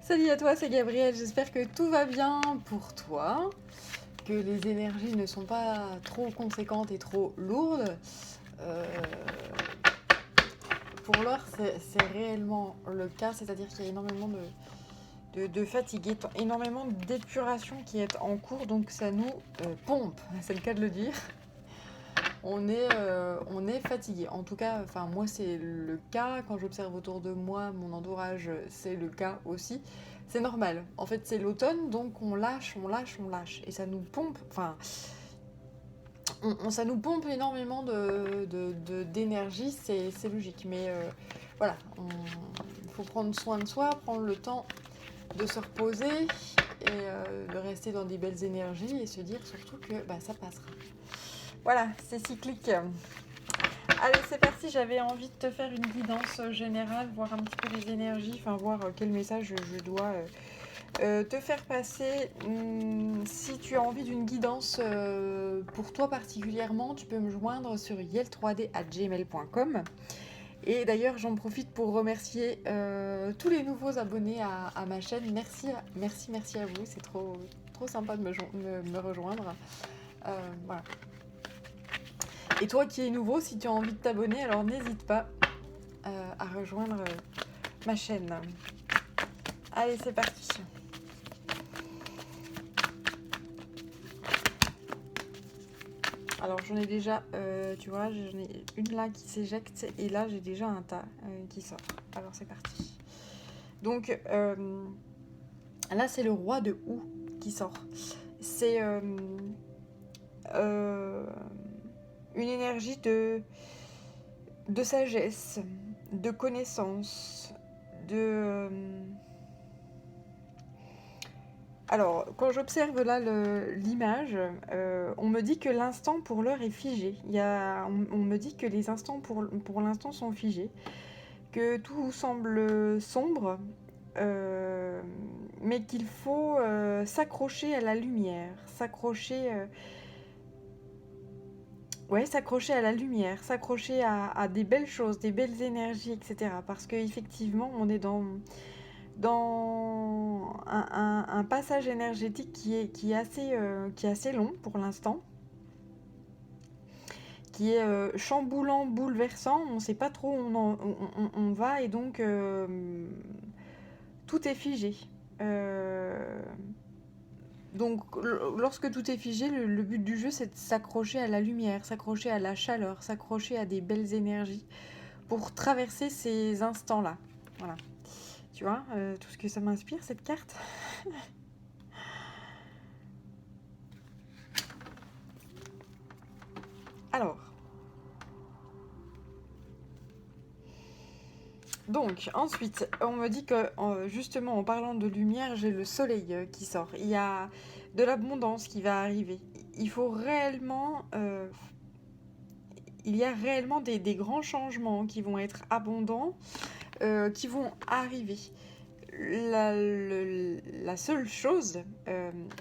Salut à toi, c'est Gabrielle, j'espère que tout va bien pour toi, que les énergies ne sont pas trop conséquentes et trop lourdes. Euh, pour l'heure, c'est réellement le cas, c'est-à-dire qu'il y a énormément de fatigue, énormément d'épuration qui est en cours, donc ça nous pompe, c'est le cas de le dire. On est fatigué. En tout cas, enfin moi c'est le cas. Quand j'observe autour de moi, mon entourage, c'est le cas aussi. C'est normal. En fait, c'est l'automne, donc on lâche, on lâche, on lâche, et ça nous pompe. Enfin, ça nous pompe énormément d'énergie. C'est logique. Mais voilà, il faut prendre soin de soi, prendre le temps de se reposer et de rester dans des belles énergies et se dire surtout que bah, ça passera. Voilà, c'est cyclique. Allez, c'est parti, j'avais envie de te faire une guidance générale, voir un petit peu les énergies, enfin voir quel message je dois te faire passer. Si tu as envie d'une guidance pour toi particulièrement, tu peux me joindre sur yel3d@gmail.com. Et d'ailleurs, j'en profite pour remercier tous les nouveaux abonnés à ma chaîne. Merci, merci, merci à vous, c'est trop, trop sympa de me rejoindre. Voilà. Et toi qui es nouveau, si tu as envie de t'abonner, alors n'hésite pas à rejoindre ma chaîne. Allez, c'est parti. Alors j'en ai déjà, tu vois, j'en ai une là qui s'éjecte et là j'ai déjà un tas qui sort. Alors c'est parti. Donc là c'est le roi de Houx qui sort. C'est une énergie de sagesse, de connaissance, de... Alors, quand j'observe là l'image, on me dit que l'instant pour l'heure est figé. On me dit que les instants pour l'instant sont figés, que tout semble sombre, mais qu'il faut s'accrocher à la lumière, s'accrocher à la lumière, s'accrocher à des belles choses, des belles énergies, etc. Parce qu'effectivement, on est dans un passage énergétique qui est assez long pour l'instant, qui est chamboulant, bouleversant. On ne sait pas trop où on va et donc tout est figé. Donc lorsque tout est figé, le but du jeu c'est de s'accrocher à la lumière, s'accrocher à la chaleur, s'accrocher à des belles énergies pour traverser ces instants-là. Voilà. Tu vois, tout ce que ça m'inspire, cette carte. Alors. Donc, ensuite, on me dit que, justement, en parlant de lumière, j'ai le soleil qui sort. Il y a de l'abondance qui va arriver. Il faut réellement... il y a réellement des grands changements qui vont être abondants, qui vont arriver. La seule chose,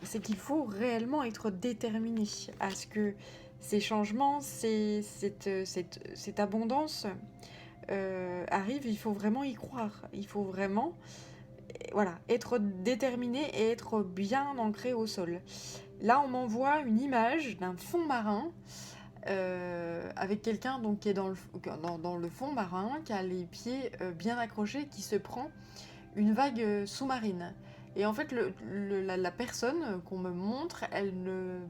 c'est qu'il faut réellement être déterminé à ce que ces changements, cette abondance arrive. Il faut vraiment y croire. Il faut vraiment être déterminé et être bien ancré au sol. Là, on m'envoie une image d'un fond marin avec quelqu'un donc, qui est dans le fond marin, qui a les pieds bien accrochés, qui se prend une vague sous-marine. Et en fait, la personne qu'on me montre, elle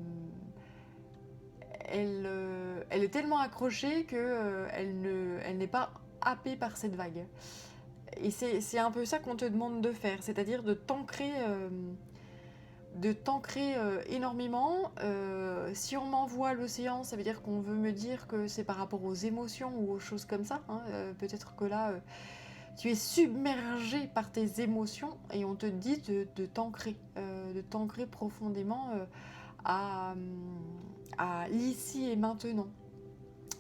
est tellement accrochée qu'elle n'est pas happée par cette vague. Et c'est un peu ça qu'on te demande de faire, c'est-à-dire de t'ancrer énormément. Si on m'envoie l'océan, ça veut dire qu'on veut me dire que c'est par rapport aux émotions ou aux choses comme ça. Peut-être que là, tu es submergé par tes émotions et on te dit de t'ancrer profondément à l'ici et maintenant.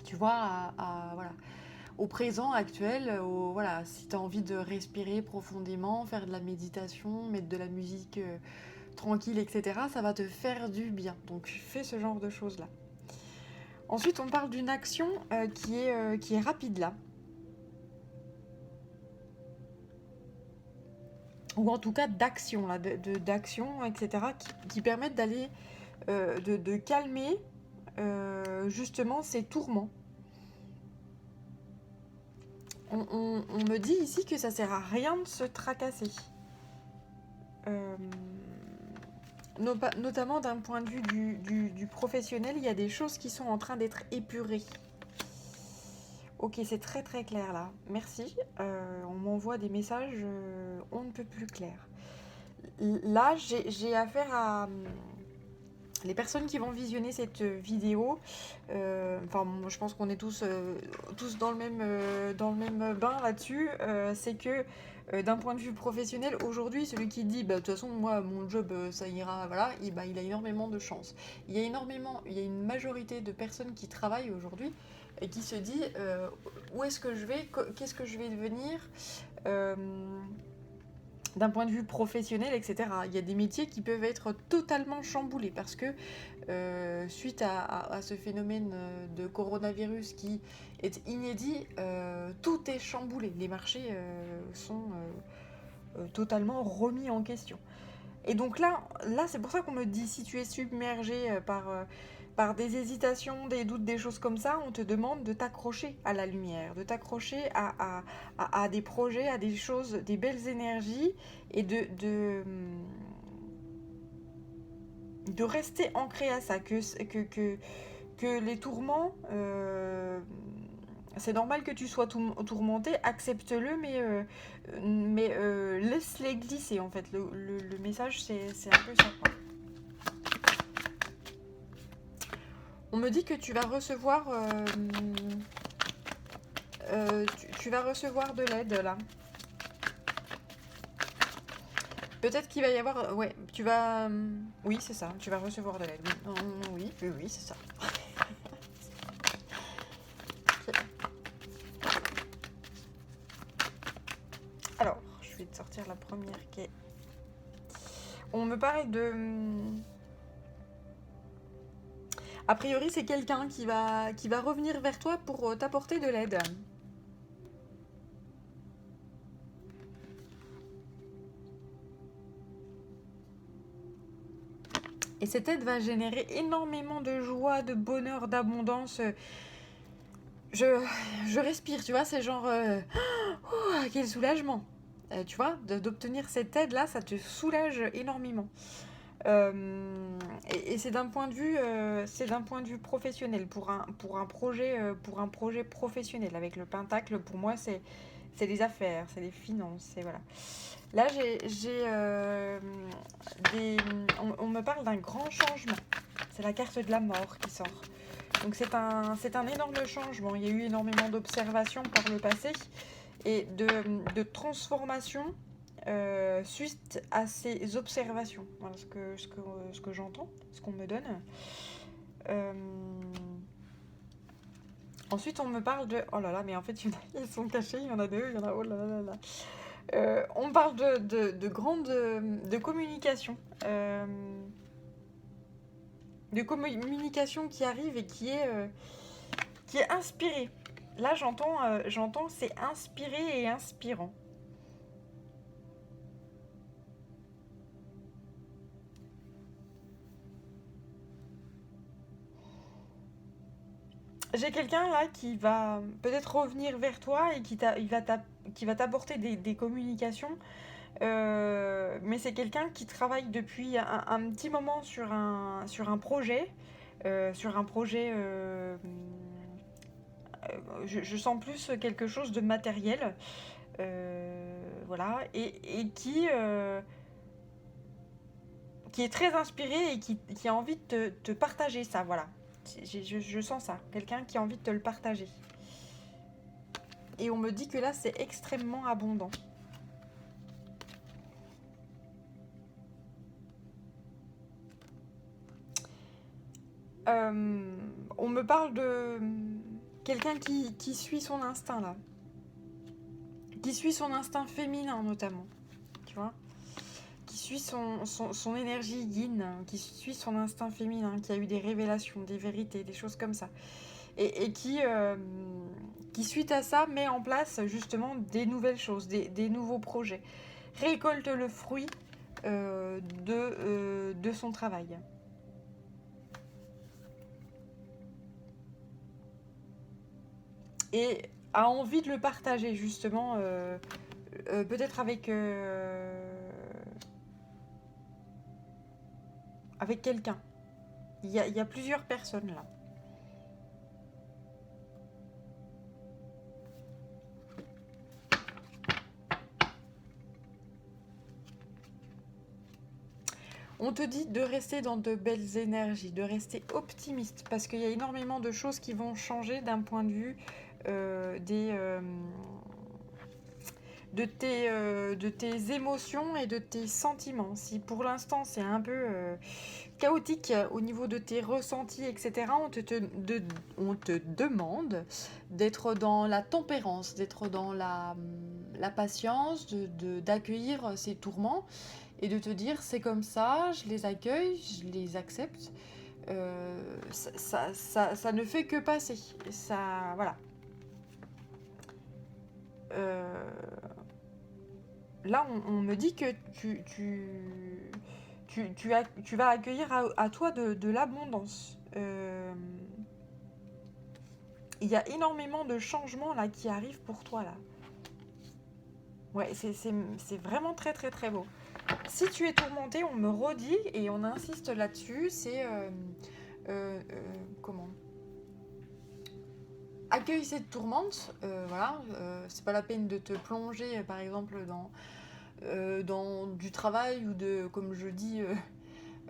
Tu vois, voilà, au présent actuel, voilà, si tu as envie de respirer profondément, faire de la méditation, mettre de la musique tranquille, etc., ça va te faire du bien. Donc fais ce genre de choses-là. Ensuite, on parle d'une action qui est rapide là. ou en tout cas d'action, là, d'action, etc., qui permettent d'aller, de calmer justement ces tourments. On me dit ici que ça sert à rien de se tracasser. Notamment d'un point de vue du professionnel, il y a des choses qui sont en train d'être épurées. Ok, c'est très très clair là. Merci. On m'envoie des messages, on ne peut plus clair. Là, j'ai affaire à les personnes qui vont visionner cette vidéo. Moi, je pense qu'on est tous dans le même bain là-dessus. C'est que d'un point de vue professionnel, aujourd'hui, celui qui dit, de toute façon, moi, mon job, ça ira, voilà, il a énormément de chance. Il y a une majorité de personnes qui travaillent aujourd'hui et qui se dit, où est-ce que je vais, qu'est-ce que je vais devenir d'un point de vue professionnel, etc. Il y a des métiers qui peuvent être totalement chamboulés parce que suite à ce phénomène de coronavirus qui est inédit, tout est chamboulé. Les marchés sont totalement remis en question. Et donc là c'est pour ça qu'on me dit, si tu es submergé par des hésitations, des doutes, des choses comme ça, on te demande de t'accrocher à la lumière, de t'accrocher à des projets, à des choses, des belles énergies, et de rester ancré à ça, que les tourments, c'est normal que tu sois tourmenté, accepte-le, mais laisse-les glisser, en fait. Le message, c'est un peu ça, quoi. On me dit que tu vas recevoir tu vas recevoir de l'aide là. Peut-être qu'il va y avoir, ouais, tu vas, oui, c'est ça, tu vas recevoir de l'aide. Oui, c'est ça. Okay. Alors, je vais te sortir la première qui est. On me parle de. A priori, c'est quelqu'un qui va revenir vers toi pour t'apporter de l'aide. Et cette aide va générer énormément de joie, de bonheur, d'abondance. Je respire, tu vois, c'est genre... quel soulagement. Tu vois, d'obtenir cette aide-là, ça te soulage énormément. Et c'est d'un point de vue professionnel, pour un projet professionnel. Avec le pentacle, pour moi, c'est des affaires, c'est des finances, c'est voilà. Là, on me parle d'un grand changement. C'est la carte de la mort qui sort. Donc c'est un énorme changement. Il y a eu énormément d'observations par le passé et de transformation suite à ces observations. Voilà ce que j'entends, ce qu'on me donne. Ensuite, on me parle de... Oh là là, mais en fait, ils sont cachés, il y en a deux, il y en a... Oh là là là. On parle de communication. De communication qui arrive et qui est inspirée. Là, j'entends c'est inspiré et inspirant. J'ai quelqu'un là qui va peut-être revenir vers toi et qui va t'apporter des communications. Mais c'est quelqu'un qui travaille depuis un petit moment sur un projet. Je sens plus quelque chose de matériel. Voilà. Et qui est très inspiré et qui a envie de te partager ça. Voilà. Je sens ça. Quelqu'un qui a envie de te le partager. Et on me dit que là, c'est extrêmement abondant. On me parle de quelqu'un qui suit son instinct, là. Qui suit son instinct féminin, notamment. Tu vois ? Qui suit son énergie yin, qui suit son instinct féminin, qui a eu des révélations, des vérités, des choses comme ça. Et qui, suite à ça, met en place justement des nouvelles choses, des nouveaux projets. récolte le fruit de son travail. Et a envie de le partager justement, peut-être avec quelqu'un. Il y a plusieurs personnes là. On te dit de rester dans de belles énergies, de rester optimiste, parce qu'il y a énormément de choses qui vont changer d'un point de vue de tes émotions et de tes sentiments. Si pour l'instant c'est un peu chaotique au niveau de tes ressentis, etc., on te demande d'être dans la tempérance, d'être dans la patience, d'accueillir ces tourments et de te dire c'est comme ça, je les accueille, je les accepte. Ça ne fait que passer. Ça, voilà. Là, on me dit que tu vas accueillir à toi de l'abondance. Il y a énormément de changements là qui arrivent pour toi là. Ouais, c'est vraiment très très très beau. Si tu es tourmenté, on me redit et on insiste là-dessus, c'est comment ? Accueille cette tourmente, voilà, c'est pas la peine de te plonger par exemple dans du travail ou de, comme je dis,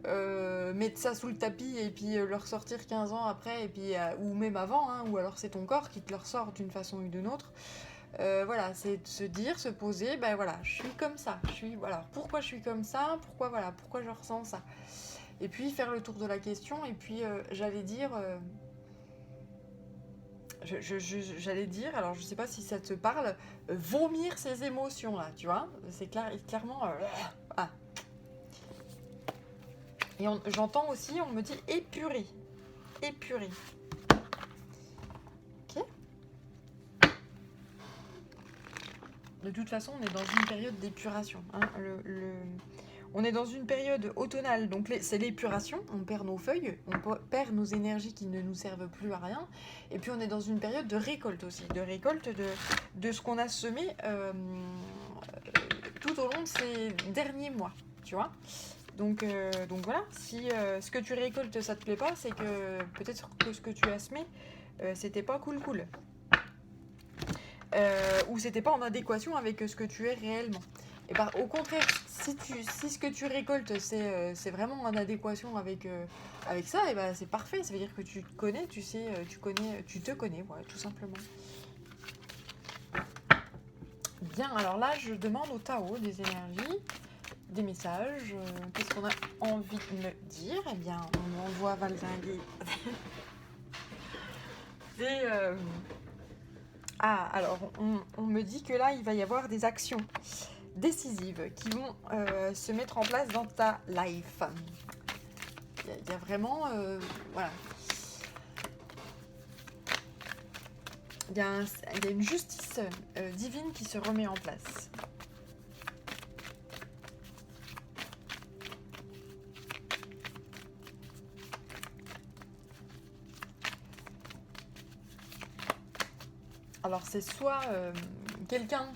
mettre ça sous le tapis et puis le ressortir 15 ans après, et puis, ou même avant, hein, ou alors c'est ton corps qui te le ressort d'une façon ou d'une autre. Voilà, c'est de se dire, se poser, ben voilà, je suis comme ça, voilà, pourquoi je suis comme ça, pourquoi je ressens ça. Et puis faire le tour de la question, et puis j'allais dire, alors je sais pas si ça te parle, vomir ses émotions là, tu vois, c'est clairement, ah. Et j'entends aussi, on me dit épurer. Ok. De toute façon, on est dans une période d'épuration. Hein. On est dans une période automnale, donc c'est l'épuration. On perd nos feuilles, on perd nos énergies qui ne nous servent plus à rien. Et puis on est dans une période de récolte aussi, de récolte de ce qu'on a semé tout au long de ces derniers mois, tu vois. Donc voilà, si ce que tu récoltes ça te plaît pas, c'est que peut-être que ce que tu as semé, c'était pas cool. Ou c'était pas en adéquation avec ce que tu es réellement. Et au contraire, si ce que tu récoltes c'est vraiment en adéquation avec ça, et ben c'est parfait. Ça veut dire que tu te connais, tu te connais, voilà, tout simplement. Bien, alors là je demande au Tao des énergies, des messages, qu'est-ce qu'on a envie de me dire. Eh bien, on envoie valdinguer alors, on me dit que là, il va y avoir des actions décisives qui vont se mettre en place dans ta life. Il y a vraiment... voilà. Il y a une justice divine qui se remet en place. Alors c'est soit quelqu'un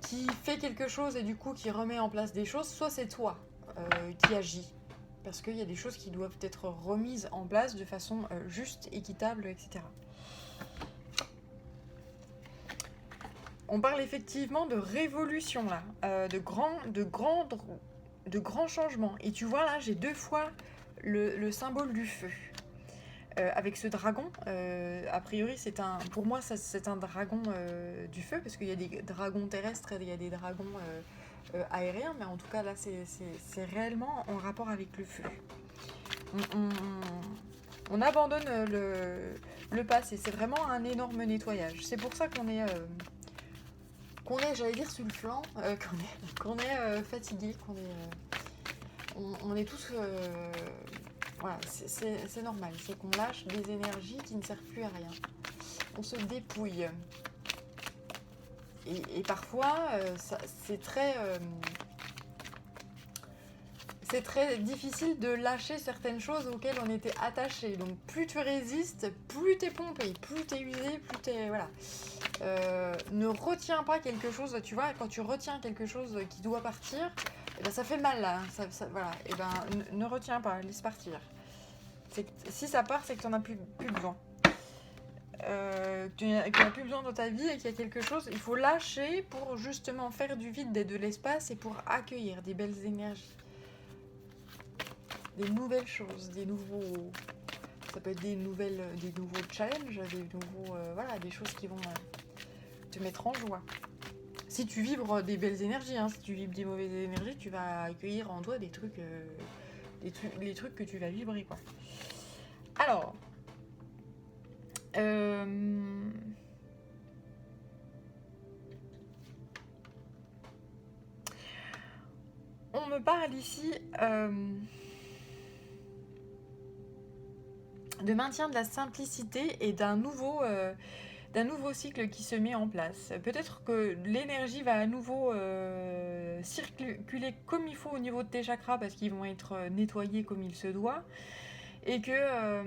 qui fait quelque chose et du coup qui remet en place des choses, soit c'est toi qui agis. Parce qu'il y a des choses qui doivent être remises en place de façon juste, équitable, etc. On parle effectivement de révolution là, de grands changements. Et tu vois là, j'ai 2 fois le symbole du feu. Avec ce dragon, a priori pour moi c'est un dragon du feu, parce qu'il y a des dragons terrestres et il y a des dragons aériens, mais en tout cas là c'est réellement en rapport avec le feu. On abandonne le passé, c'est vraiment un énorme nettoyage. C'est pour ça qu'on est, j'allais dire, sur le flanc, qu'on est fatigué, on est tous... voilà, c'est normal, c'est qu'on lâche des énergies qui ne servent plus à rien. On se dépouille. Et parfois, c'est très difficile de lâcher certaines choses auxquelles on était attaché. Donc plus tu résistes, plus t'es pompé, plus t'es usé, plus t'es... Voilà. Ne retiens pas quelque chose, tu vois, quand tu retiens quelque chose qui doit partir, eh ben, ça fait mal là. Voilà. Et ben, ne retiens pas, laisse partir. Si ça part, c'est que tu n'en as plus besoin. Que tu n'en as plus besoin dans ta vie et qu'il y a quelque chose, il faut lâcher pour justement faire du vide et de l'espace et pour accueillir des belles énergies. Des nouvelles choses, ça peut être des nouveaux challenges, des choses qui vont te mettre en joie. Si tu vibres des belles énergies, si tu vibres des mauvaises énergies, tu vas accueillir en toi des trucs que tu vas vibrer, quoi. Alors, on me parle ici de maintien de la simplicité et d'un nouveau cycle qui se met en place. Peut-être que l'énergie va à nouveau circuler comme il faut au niveau de tes chakras parce qu'ils vont être nettoyés comme il se doit et que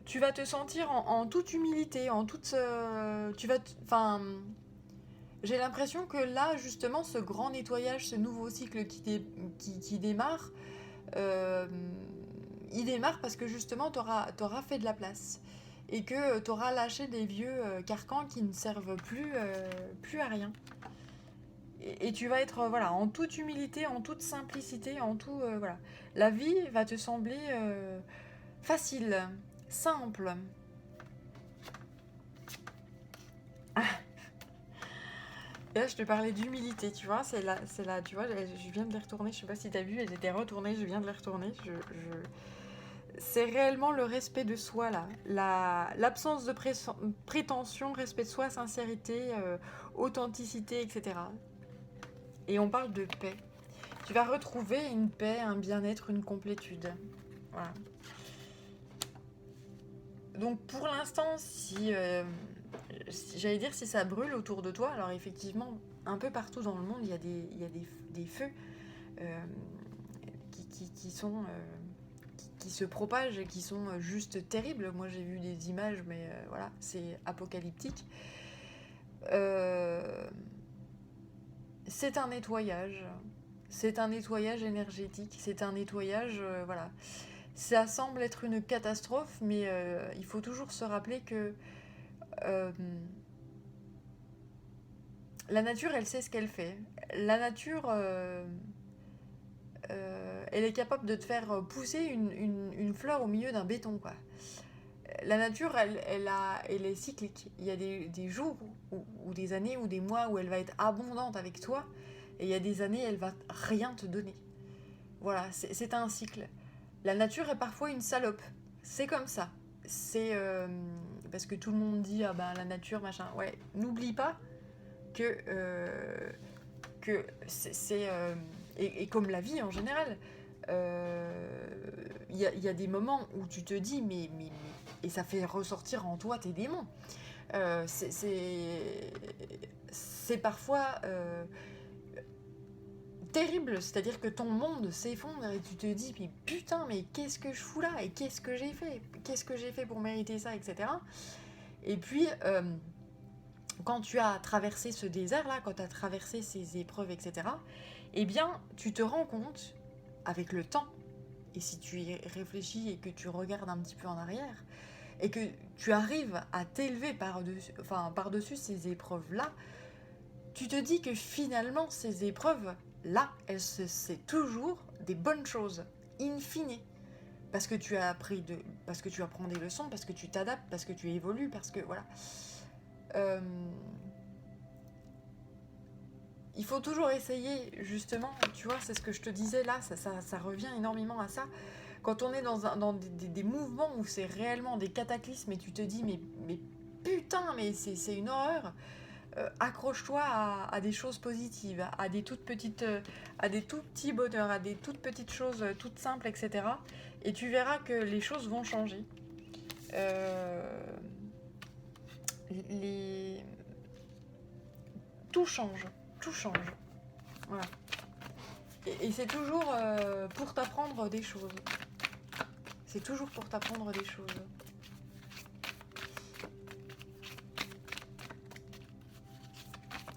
tu vas te sentir en toute humilité, en toute... j'ai l'impression que là, justement, ce grand nettoyage, ce nouveau cycle qui démarre, il démarre parce que justement, t'auras fait de la place. Et que t'auras lâché des vieux carcans qui ne servent plus à rien. Et tu vas être en toute humilité, en toute simplicité, en tout... voilà. La vie va te sembler facile, simple. Et là, je te parlais d'humilité, tu vois, c'est là, tu vois, je viens de les retourner, je sais pas si t'as vu, elles étaient retournées, je viens de les retourner, c'est réellement le respect de soi, là, l'absence de prétention, respect de soi, sincérité, authenticité, etc. Et on parle de paix. Tu vas retrouver une paix, un bien-être, une complétude. Voilà. Donc pour l'instant, si j'allais dire si ça brûle autour de toi, alors effectivement, un peu partout dans le monde, il y a des feux qui se propagent et qui sont juste terribles. Moi j'ai vu des images, mais voilà, c'est apocalyptique. C'est un nettoyage. C'est un nettoyage énergétique. C'est un nettoyage, voilà. Ça semble être une catastrophe, mais il faut toujours se rappeler que la nature, elle sait ce qu'elle fait. La nature, elle est capable de te faire pousser une fleur au milieu d'un béton, quoi. La nature, elle est cyclique. Il y a des jours ou des années ou des mois où elle va être abondante avec toi, et il y a des années, elle va rien te donner. Voilà, c'est un cycle. La nature est parfois une salope. C'est comme ça. C'est parce que tout le monde dit ah ben la nature machin. Ouais, n'oublie pas que c'est et comme la vie en général. Il y a des moments où tu te dis mais et ça fait ressortir en toi tes démons. C'est parfois terrible, c'est-à-dire que ton monde s'effondre et tu te dis mais putain mais qu'est-ce que je fous là et qu'est-ce que j'ai fait pour mériter ça, etc. Et puis quand tu as traversé ce désert là, quand tu as traversé ces épreuves, etc., eh bien tu te rends compte avec le temps, et si tu y réfléchis et que tu regardes un petit peu en arrière et que tu arrives à t'élever par-dessus ces épreuves là, tu te dis que finalement ces épreuves là, c'est toujours des bonnes choses, in fine. Parce que tu as parce que tu apprends des leçons, parce que tu t'adaptes, parce que tu évolues, parce que voilà. Il faut toujours essayer, justement, tu vois, c'est ce que je te disais là, ça revient énormément à ça. Quand on est dans des mouvements où c'est réellement des cataclysmes et tu te dis mais putain, mais c'est une horreur. Accroche-toi à des choses positives, à des toutes petites, à des tout petits bonheurs, à des toutes petites choses toutes simples, etc. Et tu verras que les choses vont changer. tout change. Tout change. Voilà. Et c'est toujours pour t'apprendre des choses. C'est toujours pour t'apprendre des choses.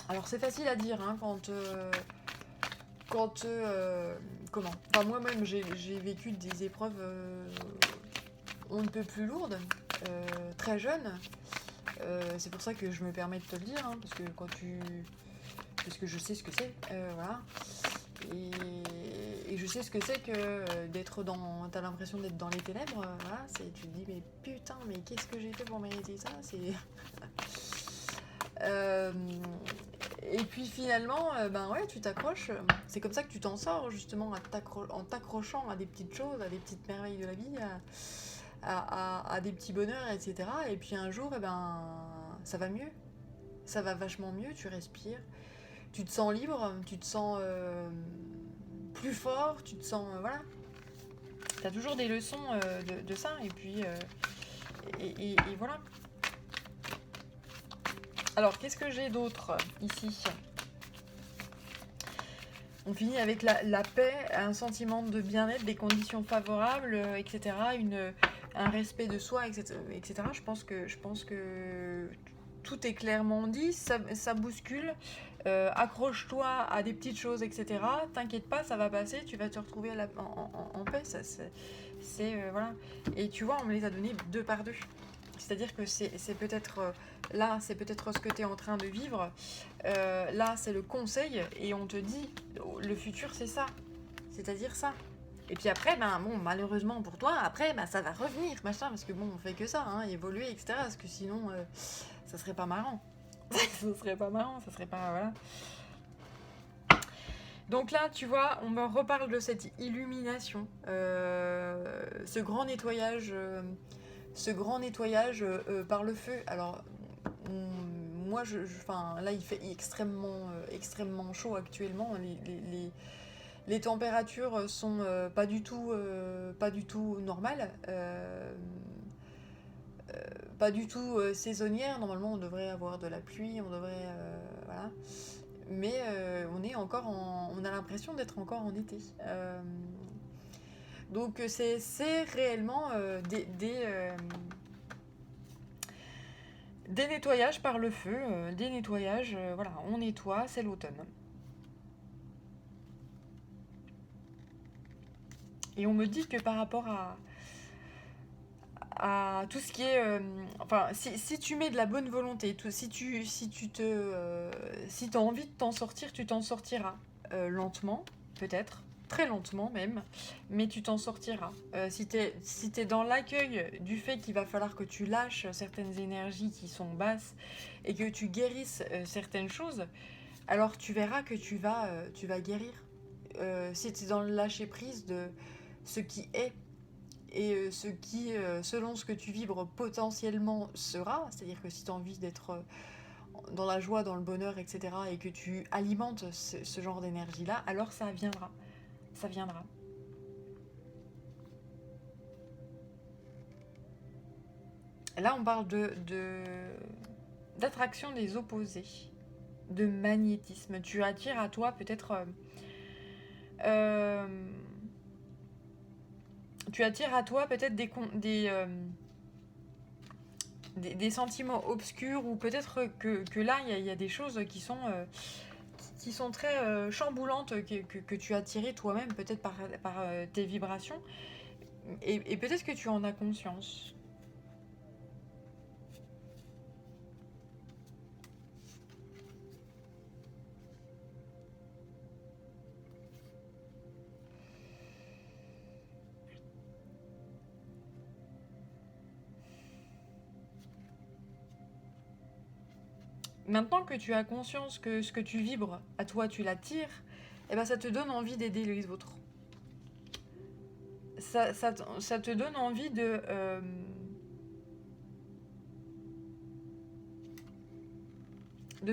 Alors c'est facile à dire hein, comment. Enfin moi-même j'ai vécu des épreuves on ne peut plus lourdes, très jeune. C'est pour ça que je me permets de te le dire, hein, parce que je sais ce que c'est, voilà. Et je sais ce que c'est que d'être dans... T'as l'impression d'être dans les ténèbres, voilà. Tu te dis, mais putain, mais qu'est-ce que j'ai fait pour mériter ça? Et puis finalement, ben ouais, tu t'accroches. C'est comme ça que tu t'en sors, justement, en t'accrochant à des petites choses, à des petites merveilles de la vie, à des petits bonheurs, etc. Et puis un jour, eh ben, ça va mieux. Ça va vachement mieux, tu respires. Tu te sens libre, tu te sens plus fort, tu te sens... voilà. T'as toujours des leçons de ça, et puis... et voilà. Alors, qu'est-ce que j'ai d'autre ici? On finit avec la paix, un sentiment de bien-être, des conditions favorables, etc. Un respect de soi, etc. Je pense que tout est clairement dit, ça bouscule. Accroche-toi à des petites choses, etc. T'inquiète pas, ça va passer, tu vas te retrouver en paix. Voilà. Et tu vois, on me les a donnés deux par deux. C'est-à-dire que c'est peut-être là, c'est peut-être ce que tu es en train de vivre. Là, c'est le conseil et on te dit, le futur, c'est ça. C'est-à-dire ça. Et puis après, ben, bon, malheureusement pour toi, après, ben, ça va revenir, machin, parce que bon, on fait que ça, hein, évoluer, etc. Parce que sinon, ça serait pas marrant. Ça serait pas marrant, ça serait pas... Voilà. Donc là, tu vois, on me reparle de cette illumination, ce grand nettoyage par le feu. Alors, moi, là, il fait extrêmement chaud actuellement. Les températures sont pas du tout normales, pas du tout saisonnières. Normalement, on devrait avoir de la pluie, on devrait... voilà. Mais on a l'impression d'être encore en été. Donc c'est réellement des nettoyages par le feu, des nettoyages, voilà, on nettoie, c'est l'automne. Et on me dit que par rapport à tout ce qui est... enfin, si tu mets de la bonne volonté, si t'as envie de t'en sortir, tu t'en sortiras. Lentement, peut-être, très lentement même, mais tu t'en sortiras. Si t'es dans l'accueil du fait qu'il va falloir que tu lâches certaines énergies qui sont basses et que tu guérisses certaines choses, alors tu verras que tu vas guérir. Si t'es dans le lâcher-prise de ce qui est, et ce qui, selon ce que tu vibres potentiellement sera, c'est-à-dire que si tu as envie d'être dans la joie, dans le bonheur, etc., et que tu alimentes ce genre d'énergie-là, alors ça viendra. Ça viendra. Là, on parle d'attraction des opposés, de magnétisme. Tu attires à toi peut-être... tu attires à toi peut-être des sentiments obscurs, ou peut-être que là, il y a des choses qui sont très chamboulantes que tu as tirées toi-même, peut-être par tes vibrations, et peut-être que tu en as conscience. Maintenant que tu as conscience que ce que tu vibres, à toi tu l'attires, eh ben ça te donne envie d'aider les autres. Ça te donne envie de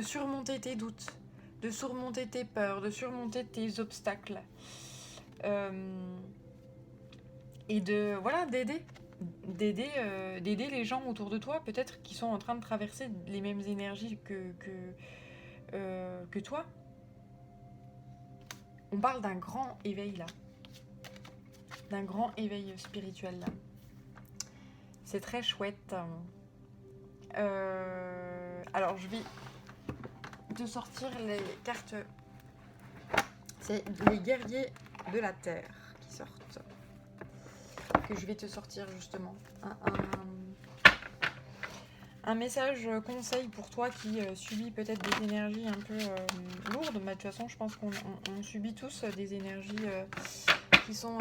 surmonter tes doutes, de surmonter tes peurs, de surmonter tes obstacles. Et d'aider les gens autour de toi, peut-être qui sont en train de traverser les mêmes énergies que toi. On parle d'un grand éveil là. D'un grand éveil spirituel là. C'est très chouette. Alors je vais te sortir les cartes. C'est les guerriers de la terre qui sortent. Que je vais te sortir justement. Un message conseil pour toi qui subit peut-être des énergies un peu lourdes. Bah, de toute façon, je pense qu'on subit tous des énergies qui sont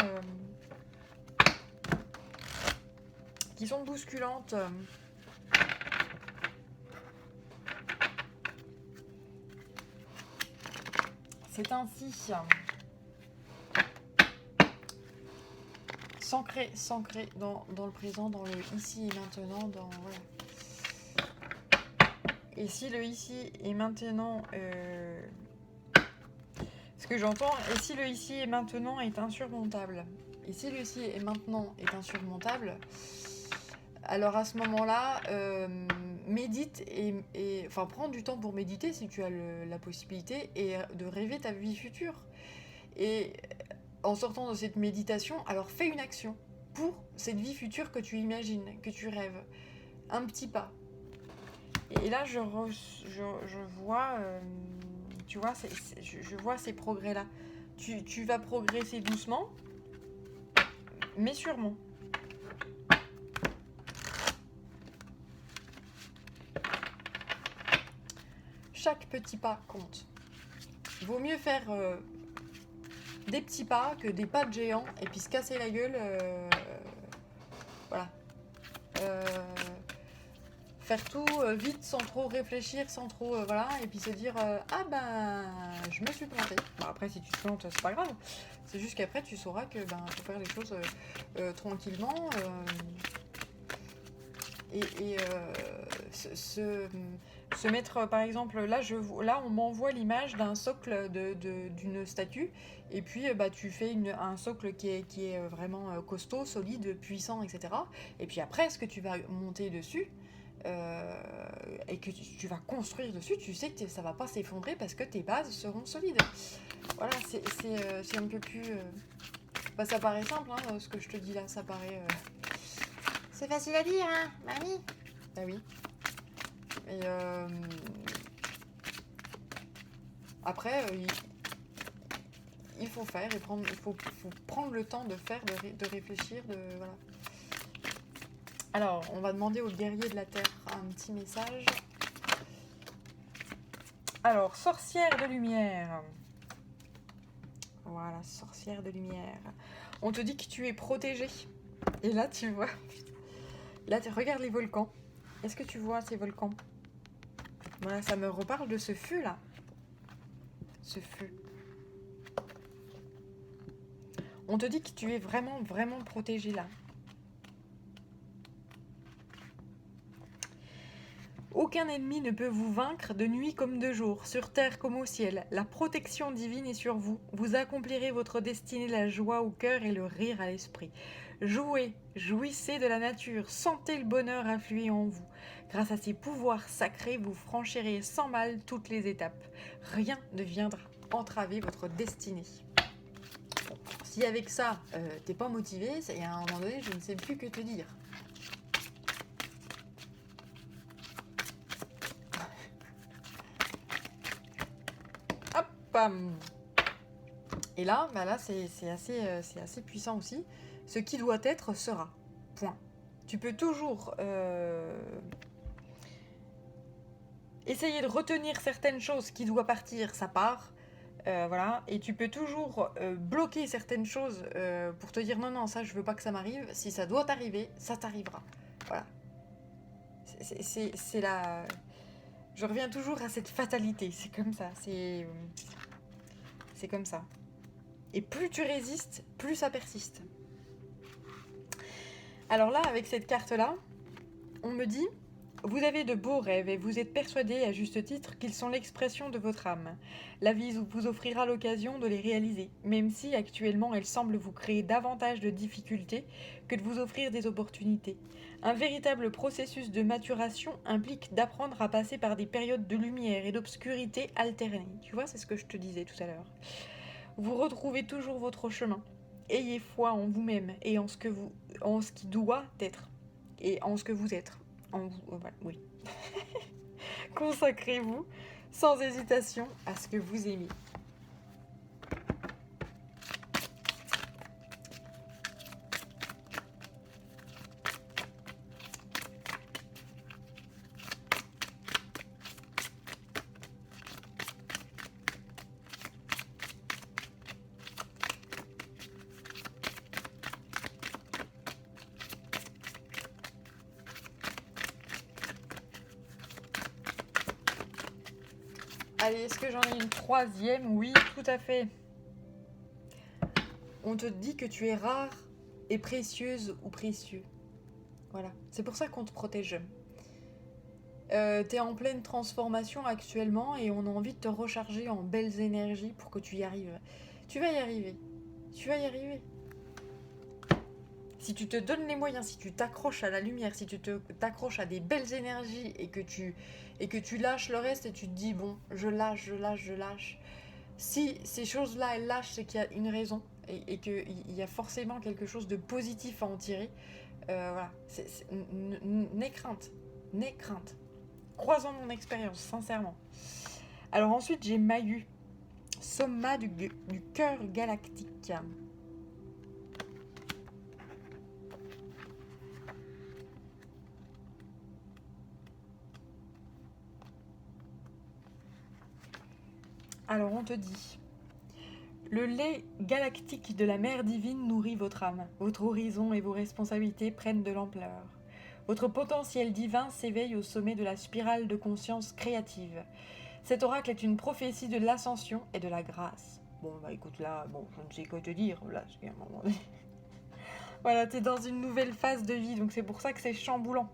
bousculantes. C'est ainsi. S'ancrer dans le présent, dans le ici et maintenant, dans voilà. Et si le ici et maintenant, ce que j'entends, et si le ici et maintenant est insurmontable, et si le ici et maintenant est insurmontable, alors à ce moment-là, médite enfin prends du temps pour méditer si tu as la possibilité et de rêver ta vie future. Et en sortant de cette méditation, alors fais une action pour cette vie future que tu imagines, que tu rêves. Un petit pas. Et là, je vois, tu vois, je vois ces progrès-là. Tu vas progresser doucement, mais sûrement. Chaque petit pas compte. Il vaut mieux faire des petits pas que des pas de géant et puis se casser la gueule. Voilà. Faire tout vite sans trop réfléchir, sans trop voilà, et puis se dire ah ben je me suis plantée. Bon, après si tu te plantes c'est pas grave, c'est juste qu'après tu sauras que ben faut faire les choses tranquillement et se mettre par exemple là on m'envoie l'image d'un socle d'une statue et puis bah tu fais un socle qui est vraiment costaud, solide, puissant, etc. Et puis après ce que tu vas monter dessus et que tu vas construire dessus, tu sais que ça va pas s'effondrer parce que tes bases seront solides. Voilà, c'est un peu plus... Bah, ça paraît simple, hein, ce que je te dis là, ça paraît... C'est facile à dire, hein, mamie? Bah oui. Et après, il faut faire, il faut prendre le temps de faire, de réfléchir, voilà. Alors, on va demander au guerrier de la terre un petit message. Alors, sorcière de lumière. Voilà, sorcière de lumière. On te dit que tu es protégée. Et là, tu vois... Là, regarde les volcans. Est-ce que tu vois ces volcans? Voilà, ça me reparle de ce feu, là. Ce feu. On te dit que tu es vraiment, vraiment protégée, là. Aucun ennemi ne peut vous vaincre de nuit comme de jour, sur terre comme au ciel. La protection divine est sur vous. Vous accomplirez votre destinée, la joie au cœur et le rire à l'esprit. Jouez, jouissez de la nature, sentez le bonheur affluer en vous. Grâce à ces pouvoirs sacrés, vous franchirez sans mal toutes les étapes. Rien ne viendra entraver votre destinée. Bon, si avec ça, t'es pas motivé, il y a un moment donné, je ne sais plus que te dire. Et là, bah là c'est assez puissant aussi. Ce qui doit être sera. Point. Tu peux toujours essayer de retenir certaines choses qui doivent partir, ça part. Voilà. Et tu peux toujours bloquer certaines choses pour te dire non, ça je veux pas que ça m'arrive. Si ça doit t'arriver, ça t'arrivera. Voilà. C'est la... Je reviens toujours à cette fatalité. C'est comme ça. C'est comme ça. Et plus tu résistes, plus ça persiste. Alors là, avec cette carte-là, on me dit Vous avez de beaux rêves et vous êtes persuadé à juste titre qu'ils sont l'expression de votre âme. La vie vous offrira l'occasion de les réaliser, même si actuellement elle semble vous créer davantage de difficultés que de vous offrir des opportunités. Un véritable processus de maturation implique d'apprendre à passer par des périodes de lumière et d'obscurité alternées. Tu vois, c'est ce que je te disais tout à l'heure. Vous retrouvez toujours votre chemin. Ayez foi en vous-même et en ce qui doit être et en ce que vous êtes. Voilà, oui. Consacrez-vous sans hésitation à ce que vous aimez. Allez, est-ce que j'en ai une troisième? Oui, tout à fait. On te dit que tu es rare et précieuse ou précieux. Voilà, c'est pour ça qu'on te protège. T'es en pleine transformation actuellement et on a envie de te recharger en belles énergies pour que tu y arrives. Tu vas y arriver. Tu vas y arriver. Si tu te donnes les moyens, si tu t'accroches à la lumière, si tu t'accroches à des belles énergies et que tu lâches le reste et tu te dis bon, je lâche. Si ces choses-là, elles lâchent, c'est qu'il y a une raison et qu'il y a forcément quelque chose de positif à en tirer. Voilà. N'aie crainte. N'aie crainte. Croisons mon expérience, sincèrement. Alors ensuite, j'ai Mayu. Soma du cœur galactique. Alors on te dit, le lait galactique de la mère divine nourrit votre âme. Votre horizon et vos responsabilités prennent de l'ampleur. Votre potentiel divin s'éveille au sommet de la spirale de conscience créative. Cet oracle est une prophétie de l'ascension et de la grâce. Bon, bah écoute, là, bon, je ne sais quoi te dire. Là, c'est un moment donné. Voilà, t'es dans une nouvelle phase de vie, donc c'est pour ça que c'est chamboulant.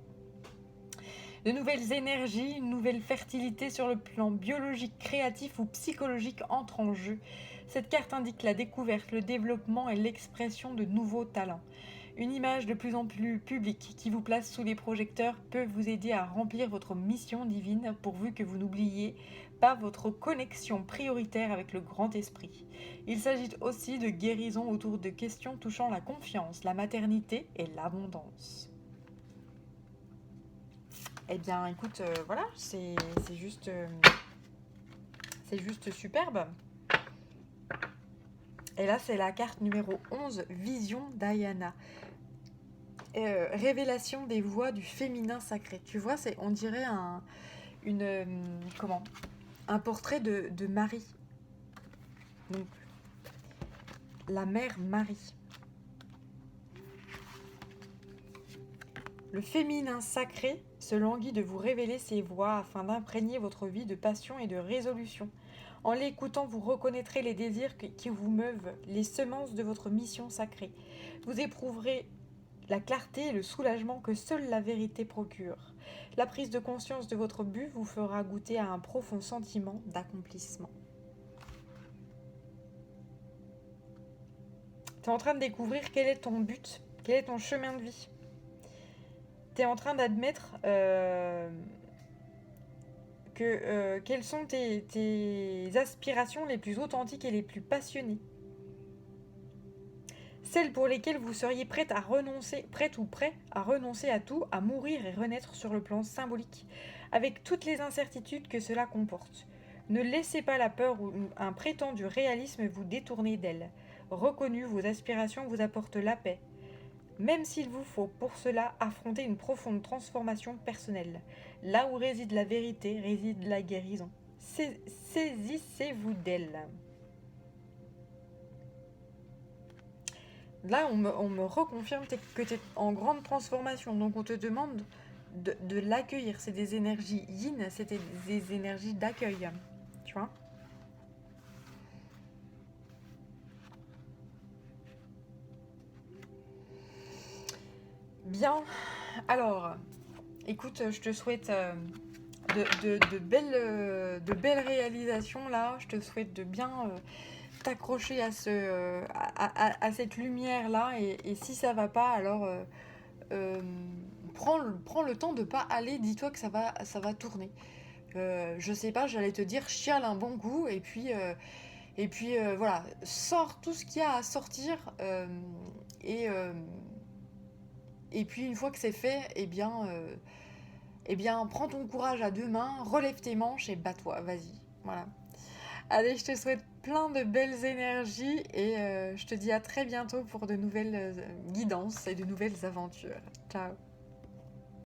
De nouvelles énergies, une nouvelle fertilité sur le plan biologique, créatif ou psychologique entrent en jeu. Cette carte indique la découverte, le développement et l'expression de nouveaux talents. Une image de plus en plus publique qui vous place sous les projecteurs peut vous aider à remplir votre mission divine pourvu que vous n'oubliez pas votre connexion prioritaire avec le grand esprit. Il s'agit aussi de guérison autour de questions touchant la confiance, la maternité et l'abondance. Eh bien, écoute, voilà, c'est juste superbe. Et là, c'est la carte numéro 11, Vision d'Ayana. Révélation des voies du féminin sacré. Tu vois, on dirait un portrait de Marie. Donc, la mère Marie. Le féminin sacré se languit de vous révéler ses voies afin d'imprégner votre vie de passion et de résolution. En l'écoutant, vous reconnaîtrez les désirs qui vous meuvent, les semences de votre mission sacrée. Vous éprouverez la clarté et le soulagement que seule la vérité procure. La prise de conscience de votre but vous fera goûter à un profond sentiment d'accomplissement. Tu es en train de découvrir quel est ton but, quel est ton chemin de vie. Tu es en train d'admettre quelles sont tes aspirations les plus authentiques et les plus passionnées. Celles pour lesquelles vous seriez prête ou prêt à renoncer à tout, à mourir et renaître sur le plan symbolique, avec toutes les incertitudes que cela comporte. Ne laissez pas la peur ou un prétendu réalisme vous détourner d'elle. Reconnu, vos aspirations vous apportent la paix, même s'il vous faut pour cela affronter une profonde transformation personnelle. Là où réside la vérité, réside la guérison. Saisissez-vous d'elle. Là, on me reconfirme que tu es en grande transformation. Donc, on te demande de l'accueillir. C'est des énergies yin, c'est des énergies d'accueil. Tu vois ? Bien. Alors, Écoute, je te souhaite de belles réalisations là. Je te souhaite de bien t'accrocher à cette lumière là. Et si ça va pas, alors euh, prends le temps de pas aller. Dis-toi que ça va tourner. Je sais pas, j'allais te dire chiale un bon coup et puis voilà, sors tout ce qu'il y a à sortir et, euh, et puis une fois que c'est fait, eh bien prends ton courage à deux mains, relève tes manches et bats-toi, vas-y. Voilà. Allez, je te souhaite plein de belles énergies et je te dis à très bientôt pour de nouvelles guidances et de nouvelles aventures. Ciao.